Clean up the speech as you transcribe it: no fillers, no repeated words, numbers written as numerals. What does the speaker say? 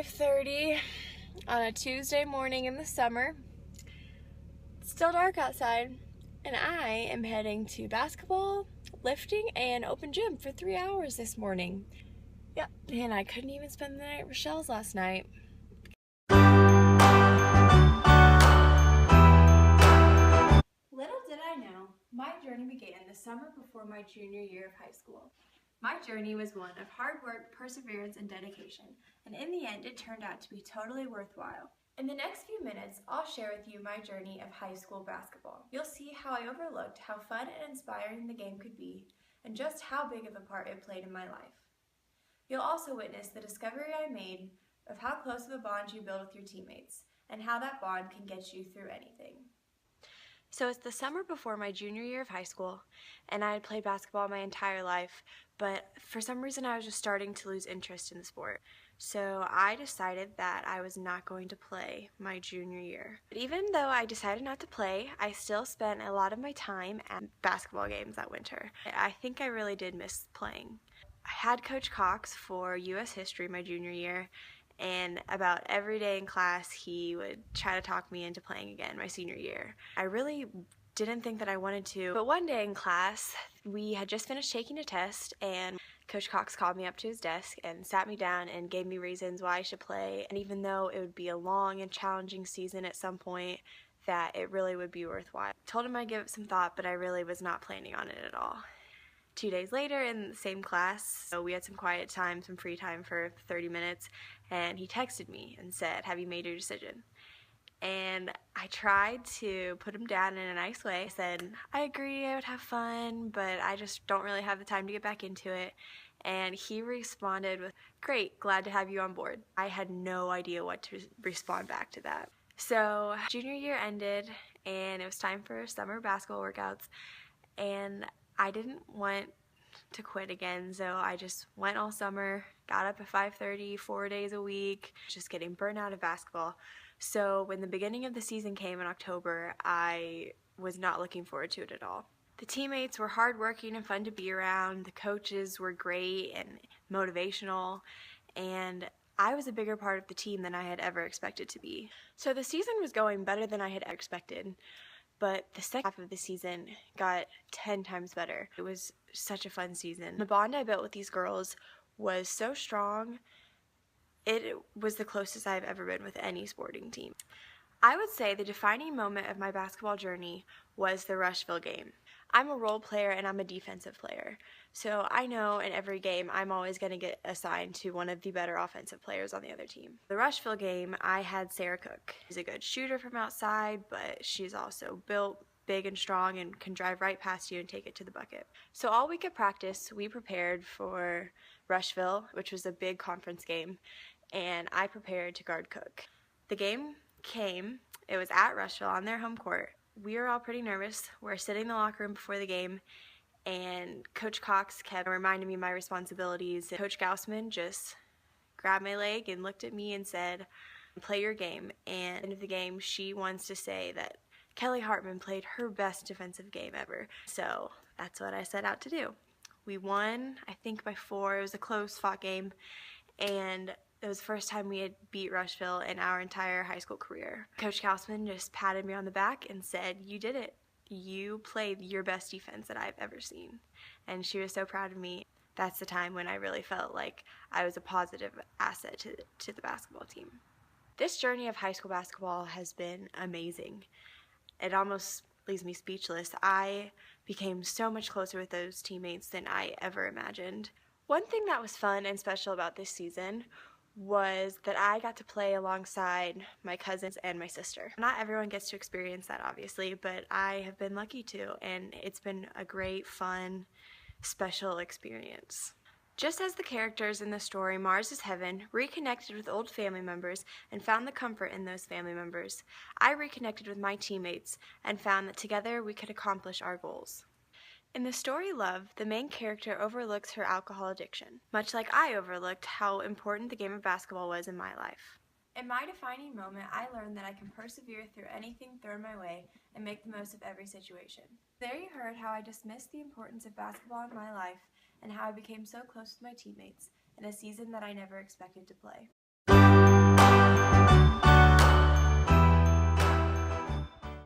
5:30 on a Tuesday morning in the summer. It's still dark outside, and I am heading to basketball, lifting, and open gym for 3 hours this morning. Yep, and I couldn't even spend the night at Rochelle's last night. Little did I know, my journey began the summer before my junior year of high school. My journey was one of hard work, perseverance, and dedication, and in the end it turned out to be totally worthwhile. In the next few minutes, I'll share with you my journey of high school basketball. You'll see how I overlooked how fun and inspiring the game could be, and just how big of a part it played in my life. You'll also witness the discovery I made of how close of a bond you build with your teammates, and how that bond can get you through anything. So it's the summer before my junior year of high school, and I had played basketball my entire life, but for some reason I was just starting to lose interest in the sport. So I decided that I was not going to play my junior year. But even though I decided not to play, I still spent a lot of my time at basketball games that winter. I think I really did miss playing. I had Coach Cox for U.S. history my junior year, and about every day in class he would try to talk me into playing again my senior year. I really didn't think that I wanted to, but one day in class we had just finished taking a test, and Coach Cox called me up to his desk and sat me down and gave me reasons why I should play, and even though it would be a long and challenging season at some point, that it really would be worthwhile. I told him I'd give it some thought, but I really was not planning on it at all. 2 days later in the same class, so we had some quiet time, some free time for 30 minutes, and he texted me and said, "Have you made your decision?" And I tried to put him down in a nice way. I said, "I agree, I would have fun, but I just don't really have the time to get back into it." And he responded with, "Great, glad to have you on board." I had no idea what to respond back to that. So junior year ended, and it was time for summer basketball workouts, and I didn't want to quit again, so I just went all summer, got up at 5:30, 4 days a week, just getting burnt out of basketball. So when the beginning of the season came in October, I was not looking forward to it at all. The teammates were hardworking and fun to be around, the coaches were great and motivational, and I was a bigger part of the team than I had ever expected to be. So the season was going better than I had expected. But the second half of the season got 10 times better. It was such a fun season. The bond I built with these girls was so strong. It was the closest I've ever been with any sporting team. I would say the defining moment of my basketball journey was the Rushville game. I'm a role player and I'm a defensive player. So I know in every game I'm always going to get assigned to one of the better offensive players on the other team. The Rushville game, I had Sarah Cook. She's a good shooter from outside, but she's also built big and strong and can drive right past you and take it to the bucket. So all week at practice, we prepared for Rushville, which was a big conference game, and I prepared to guard Cook. The game came. It was at Rushville on their home court. We were all pretty nervous. We're sitting in the locker room before the game, and Coach Cox kept reminding me of my responsibilities. Coach Gaussman just grabbed my leg and looked at me and said, "Play your game." And at the end of the game, she wants to say that Kelly Hartman played her best defensive game ever. So that's what I set out to do. We won, I think by 4. It was a close-fought game, and it was the first time we had beat Rushville in our entire high school career. Coach Gaussman just patted me on the back and said, "You did it. You played your best defense that I've ever seen." And she was so proud of me. That's the time when I really felt like I was a positive asset to the basketball team. This journey of high school basketball has been amazing. It almost leaves me speechless. I became so much closer with those teammates than I ever imagined. One thing that was fun and special about this season was that I got to play alongside my cousins and my sister. Not everyone gets to experience that, obviously, but I have been lucky to, and it's been a great, fun, special experience. Just as the characters in the story Mars is Heaven reconnected with old family members and found the comfort in those family members, I reconnected with my teammates and found that together we could accomplish our goals. In the story Love, the main character overlooks her alcohol addiction, much like I overlooked how important the game of basketball was in my life. In my defining moment, I learned that I can persevere through anything thrown my way and make the most of every situation. There you heard how I dismissed the importance of basketball in my life and how I became so close with my teammates in a season that I never expected to play.